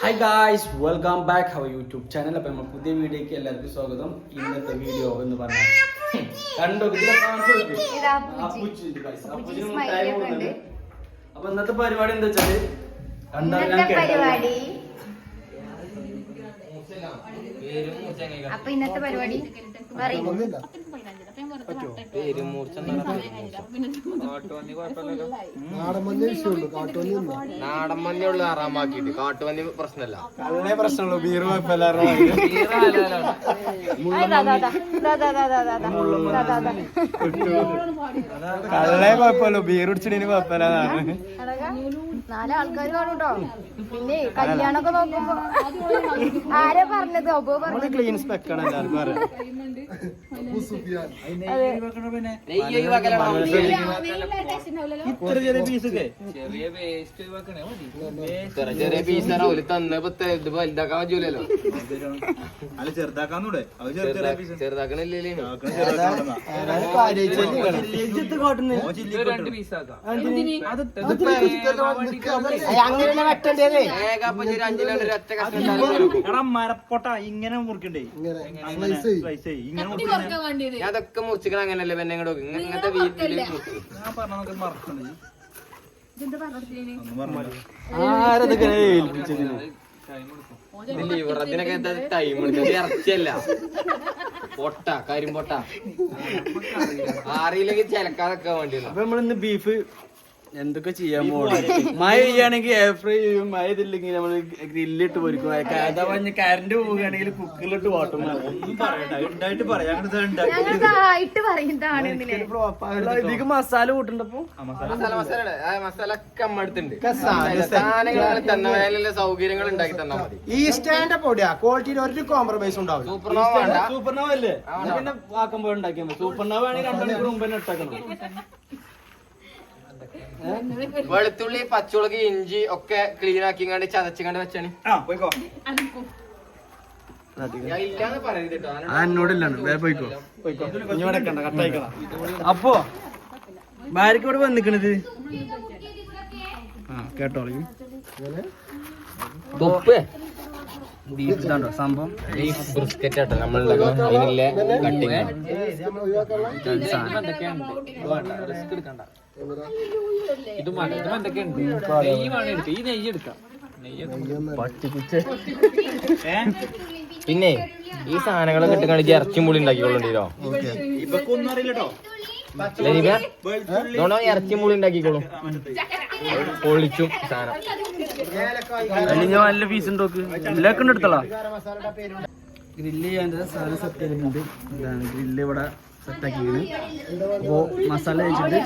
Hi guys welcome back our YouTube channel. അപ്പം നമ്മൾ പുതിയ വീഡിയോക്ക് എല്ലാവർക്കും സ്വാഗതം. ഇന്നത്തെ വീഡിയോ എന്ന് പറഞ്ഞാൽ കണ്ടോ അപ്പൊ ഇന്നത്തെ പരിപാടി എന്താ വെച്ചാല് അപ്പൊ ഇന്നത്തെ പരിപാടി നാടൻ മഞ്ഞുള്ള ആറാമാക്കിട്ട് കാട്ടുമഞ്ഞ് പ്രശ്നമല്ല. പ്രശ്നമുള്ളൂ ബീർ കുഴപ്പമില്ല. കള്ളേ കുഴപ്പമല്ലോ ബീർ കുടിച്ചിട്ട് കുഴപ്പമില്ല. നാലാൾക്കാര് കാണൂട്ടോ. പിന്നെ കല്യാണൊക്കെ നോക്കുമ്പോ ആരാ പറഞ്ഞത്? അബോ പറഞ്ഞു ക്ലീൻ സ്പെക്കാണ് എല്ലാവർക്കും അറിയാം. ഇത്ര ചെറിയ പീസൊക്കെ ചെറിയ പീസാണ് ഓല് തന്നപ്പോ ഇത് വലുതാക്കാൻ പറ്റൂലല്ലോ. അല്ല ചെറുതാക്കാന്നൂടെ ചെറുതാക്കണില്ലേ? മരപ്പൊട്ട ഇങ്ങനെ മുറിക്കണ്ടേ? അതൊക്കെ മുറിച്ചിക്കണ അങ്ങനല്ലേ പിന്നെ ഇങ്ങോട്ട് ഇങ്ങനത്തെ വീട്ടില് ലിവറത്തിനൊക്കെ എന്താ ടൈം എടുക്കുന്നത്? ഇറച്ചിയല്ല, പൊട്ട കരിമ്പൊട്ട. അറിയില്ലെങ്കിൽ ചിലക്കാതൊക്കെ വേണ്ടിയല്ലോ. അപ്പൊ നമ്മളിന്ന് ബീഫ് എന്തൊക്കെ ചെയ്യാൻ പോകും. മഴ ചെയ്യുകയാണെങ്കിൽ എയർ ഫ്രൈ ചെയ്യും, മഴ ഇതില്ലെങ്കിൽ നമ്മള് ഗ്രില്ലിട്ട് പൊരിക്കും. അതാ പറഞ്ഞ കറണ്ട് പോവുകയാണെങ്കിൽ കുക്കറിലിട്ട് വാട്ടും. ഒന്നും പറയണ്ട, ഉണ്ടായിട്ട് പറയാം. ഇതിക്ക് മസാല കൂട്ടുണ്ടപ്പോ മസാല ഒക്കെ അമ്മ അടുത്തുണ്ട്. സാധനങ്ങൾ തന്ന സൗകര്യങ്ങൾ ഉണ്ടാക്കി തന്നാ മതി. ഈ സ്റ്റാൻഡ് പൊടിയാ ക്വാളിറ്റിയിൽ ഒരു കോംപ്രമൈസ് ഉണ്ടാവും. സൂപ്പർനോവ അല്ലേ? പിന്നെ ആക്കുമ്പോൾ ഉണ്ടാക്കിയാൽ മതി. സൂപ്പർനോവ ആണെങ്കിൽ 2 മണിക്കൂർ മുമ്പ് തന്നെ ഇട്ടാക്കണം. വെളുത്തുള്ളി, പച്ചമുളക്, ഇഞ്ചി ഒക്കെ ക്ലീൻ ആക്കിങ്ങാണ്ട് ചതച്ചിങ്ങാണ്ട് വെച്ചാണ്. ഇല്ലാന്ന് പറയരുത് കേട്ടോ. എന്നോടില്ലാണ് വേറെ പോയിക്കോ. അപ്പോ ഭാര്യക്ക് ഇവിടെ വന്നിക്കണത് കേട്ടോളൂ. ബീഫ് ഇതാണ്ടോ സംഭവം. ബീഫ് ബ്രിസ്ക്കറ്റ് ആട്ടോ നമ്മളുടെ അതിനില്ലേ കട്ടിങ്. പിന്നെ ഈ സാധനങ്ങളൊക്കെ ഇട്ട് ഇറച്ചി മുളി ഉണ്ടാക്കിക്കൊള്ളണ്ടോ? ഇറച്ചി മുളി ഉണ്ടാക്കിക്കോളും. പൊളിച്ചും സാധനം അല്ലെങ്കിൽ നല്ല പീസ് ഉണ്ടോക്ക് എല്ലാം എടുത്തോളാം. ഗ്രില്ല് ചെയ്യാൻ സാധനം സെറ്റ് ചെയ്തിട്ടുണ്ട്. ഇതാണ് ഗ്രില്ല് ഇവിടെ സെറ്റാക്കിയാണ്. അപ്പോ മസാല വെച്ചിട്ട്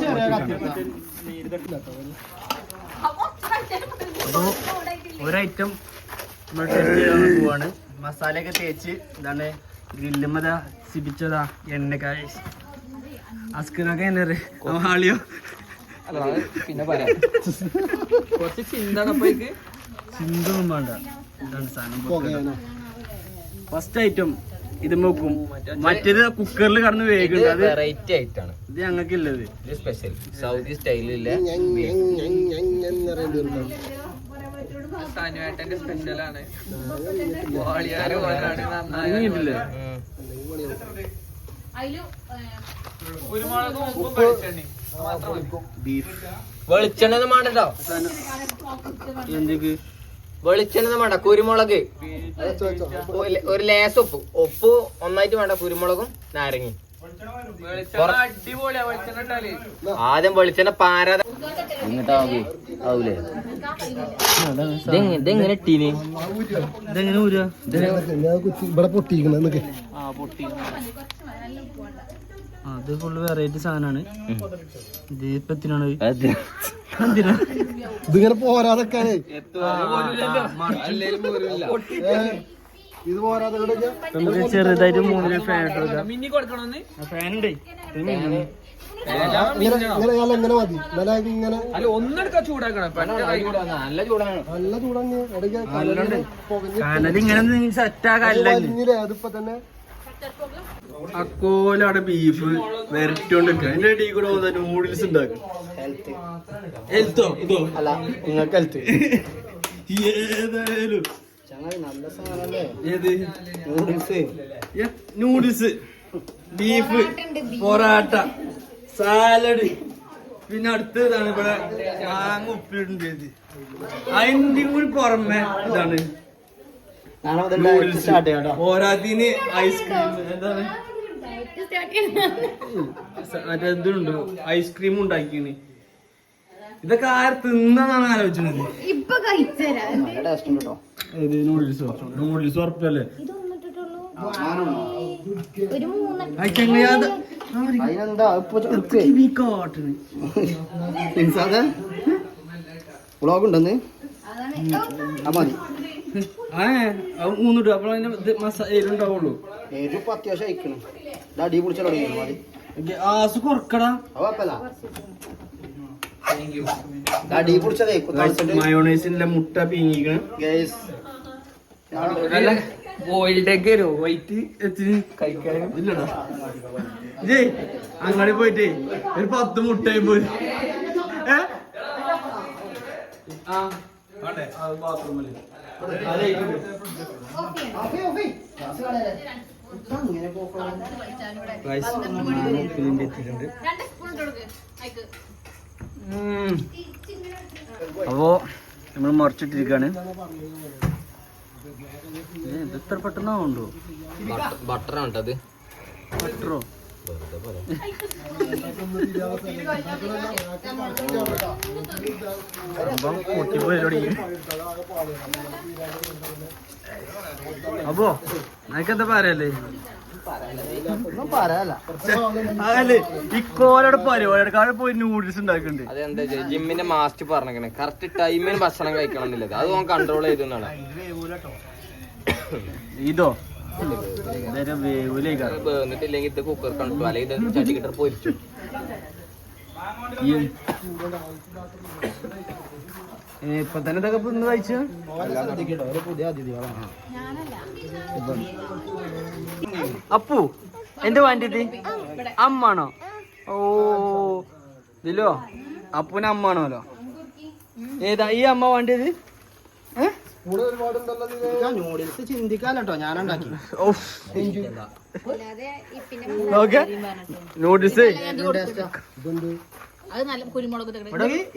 അപ്പോ ഒരൈറ്റം നമ്മൾ ടെസ്റ്റ് ചെയ്യാൻ പോവാണ്. മസാലയൊക്കെ തേച്ച് ഇതാണ് ഗ്രില്ലുമതാ സിപിച്ചതാ എണ്ണക്കായ അസ്കനൊക്കെ എന്നെ ആളിയോ പിന്നെ പറയാം. കുറച്ച് ചിന്തൊന്നും വേണ്ട. ഇതാണ് സാധനം. ഫസ്റ്റ് ഐറ്റം ഇത് നോക്കും. മറ്റേത് കുക്കറിൽ കടന്ന് വേഗം വെറൈറ്റി ആയിട്ടാണ് ഇത് ഞങ്ങൾക്കില്ലത്. ഇത് സ്പെഷ്യൽ സൗദി സ്റ്റൈലിലെ സ്പെഷ്യലാണ്. ബീഫ് വെളിച്ചെണ്ണ വേണ്ടോ? എന്തൊക്കെ വെളിച്ചെണ്ണ വേണ്ട, കുരുമുളക്, ഒരു ലേസ് ഉപ്പ് ഒന്നായിട്ട് വേണ്ട, കുരുമുളകും നാരങ്ങി. ആദ്യം വെളിച്ചെണ്ണ പാരാതെ ഇങ്ങോട്ടാവൂലേ? ഇതെങ്ങനെ ഇട്ടീന്? ഇതെങ്ങനെ ഊരാ? ഇവിടെ പൊട്ടിയിരിക്കണ അത് ഫുള്ള് വെറൈറ്റി സാധനമാണ്. ഇത് ഇപ്പൊ എന്തിനാണ് ഇതിങ്ങനെ പോരാതൊക്കെയാണ്. ഇത് പോരാതെ നമുക്ക് ചെറുതായിട്ട് 3 ഫാൻ ഇട്ട് ഫാനുണ്ട്. എങ്ങനെ മതി ഇങ്ങനെ നല്ല ചൂടാണ്. നല്ല ചൂടാണ്. ഇങ്ങനെ സെറ്റാക്കല്ലേ? അതിപ്പോ തന്നെ അക്കോലാണ് ബീഫ് വരട്ടോണ്ട് അതിന്റെ അടിയിൽ കൂടെ വന്ന നൂഡിൽസ് ഉണ്ടാക്കും. ഹെൽത്തോ ഇതോ അല്ല നിങ്ങൾക്ക് ഹെൽത്ത് ഏതായാലും നല്ല സാധനല്ലേ ഏത് noodles noodles, beef, parotta, salad, പിന്നെ അടുത്തതാണ് ഇവിടെ മാങ്ങ ഉപ്പിലിട്ടുണ്ട്. അതിന്റെ കൂടി പുറമെ ഇതാണ് നൂഡിൽസ്. പോരാത്തിന് ഐസ്ക്രീം, എന്താണ് മറ്റേ ഇതുണ്ട്, ഐസ്ക്രീം ഉണ്ടാക്കിയാണ്. ഇതൊക്കെ ആര് തിന്നാന്നാണ് ആലോചിച്ചത്. ഇപ്പൊ കഴിച്ചരാ നൂഡിൽസ് ഉറപ്പല്ലേ? ഒരു 3 വ്ളോഗ് ഉണ്ടെന്ന് മതി. മൂന്നിട്ട് അപ്പോൾ അതിന്റെ മസാലുണ്ടാവുള്ളൂ. ഏതിപ്പോ അത്യാവശ്യം അയക്കണം. അടി പിടിച്ചാൽ മതി. ആസ് കുറക്കടാ. അടി പിടിച്ചതേ മയോണൈസിന്റെ മുട്ട പീങ്ങിക്കണം. ബോയിൽഡ് എഗ് വൈറ്റ് എത്തിന് കഴിക്കാനും ഇല്ലടാ. ജയ് അങ്ങാടി പോയിട്ടേ ഒരു 10 മുട്ടയും പോയി. ബാത്റൂമില് അപ്പോ നമ്മൾ മറിച്ചിട്ടിരിക്കാണ്. ഇത് എത്ര പെട്ടെന്നാവുണ്ടോ? ബട്ടറാണ് കേട്ടത്. ബട്ടറോ? അപ്പോ നിനക്കെന്താ പറയല്ലേ? അതല്ലേ ഇക്കോലോടെ പരിപാടിക്കാട് പോയി നൂഡിൽസ് ഉണ്ടാക്കുന്നുണ്ട്. അതെന്താ ജിമ്മിന്റെ മാസ്റ്റർ പറഞ്ഞേ കറക്റ്റ് ടൈമിന് ഭക്ഷണം കഴിക്കണം എന്നുള്ളത്. അത് ഓൻ കൺട്രോൾ ചെയ്തെന്നാണ്. ഇതോ വേവിലേക്ക് എന്നിട്ടില്ലെങ്കിൽ ഇത് കുക്കർ കണ്ടു, അല്ലെങ്കിൽ ഇത് ചട്ടിക്കിട്ടർ പൊരിച്ചു. ഇപ്പൊ തന്നെ ഇതൊക്കെ ഇന്ന് കഴിച്ചു. പുതിയ അതിഥികളാണ്. അപ്പു എന്റെ വാൻറ്റിത് അമ്മാണോ? ഓ ഇതിലോ അപ്പുവിന് അമ്മാണോലോ. ഏതാ ഈ അമ്മ വേണ്ടിയത്? നൂഡിൽസ് ചിന്തിക്കാനോ ഞാനുണ്ടാക്കി. നൂഡിൽസ്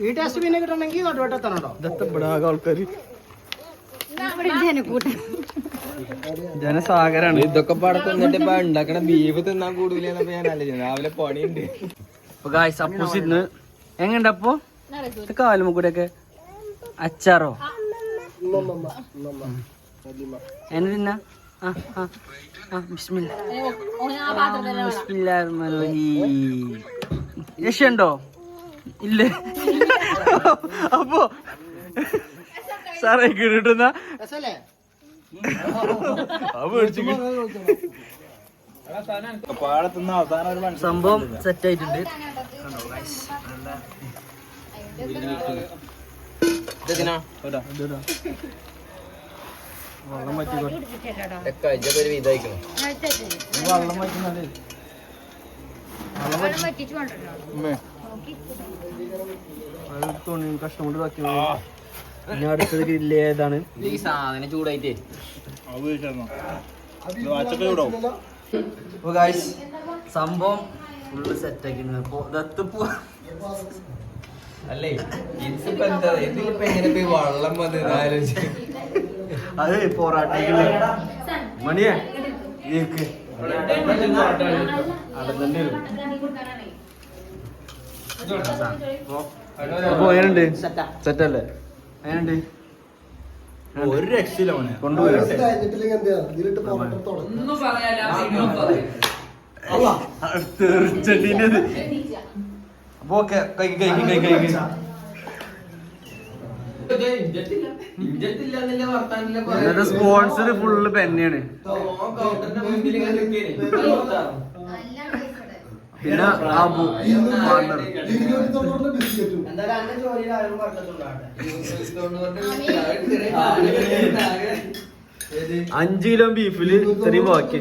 ഈ ടേസ്റ്റ് പിന്നെ കിട്ടണമെങ്കിൽ നടുവട്ടെത്തണോ? ആൾക്കാര് ജനസാഗരാണ്. ഇതൊക്കെ പാടെ തിന്നിട്ട് ഇപ്പൊ ഉണ്ടാക്കണ ബീഫ് തിന്നാൻ കൂടുതലെന്നപ്പോ ഞാൻ ആലോചിച്ചു. രാവിലെ പണിയുണ്ട്. അപ്പൂസ് ഇന്ന് എങ്ങണ്ട അപ്പൊ കാലുമുക്കൂടെയൊക്കെ അച്ചാറോ എന്നെ തിന്നാ? യശുണ്ടോ? ഇല്ലേ? അപ്പോ സാറേ കിട്ടുന്ന സംഭവം സെറ്റ് ആയിട്ടുണ്ട്. വെള്ളം പറ്റിക്കോട്ടെ. വെള്ളം പറ്റുന്നത് കഷ്ടം കൊണ്ട് ബാക്കി. പിന്നെ അടുത്തത് ഗ്രില്ല് ഏതാണ്? ഈ സാധനം ചൂടായിട്ടേ സംഭവം ഫുള്ള് സെറ്റ് ആക്കിയിരുന്നു. അപ്പൊ ദത്തിപ്പോ അല്ലേ ഇതിപ്പോ എന്താ ഇതിലിപ്പോ എങ്ങനെ പോയി വെള്ളം വന്ന് ആലോചിച്ചു. അത് പോറാട്ടേക്കുള്ള മണിയേ അപ്പൊ എങ്ങനുണ്ട്? സെറ്റല്ലേ? എങ്ങനുണ്ട്? ഒരു രക്ഷയില്ല കൊണ്ടുപോയി തീർച്ചയായിട്ടും. അപ്പൊ ഓക്കെ കഴിക്കും. ഇന്നത്തെ സ്പോൺസർ ഫുള്ള് പെന്നെയാണ്. പിന്നെ ആബു പാർട്ണർ 5 കിലോ ബീഫില് ഇത്രയും ബാക്കി.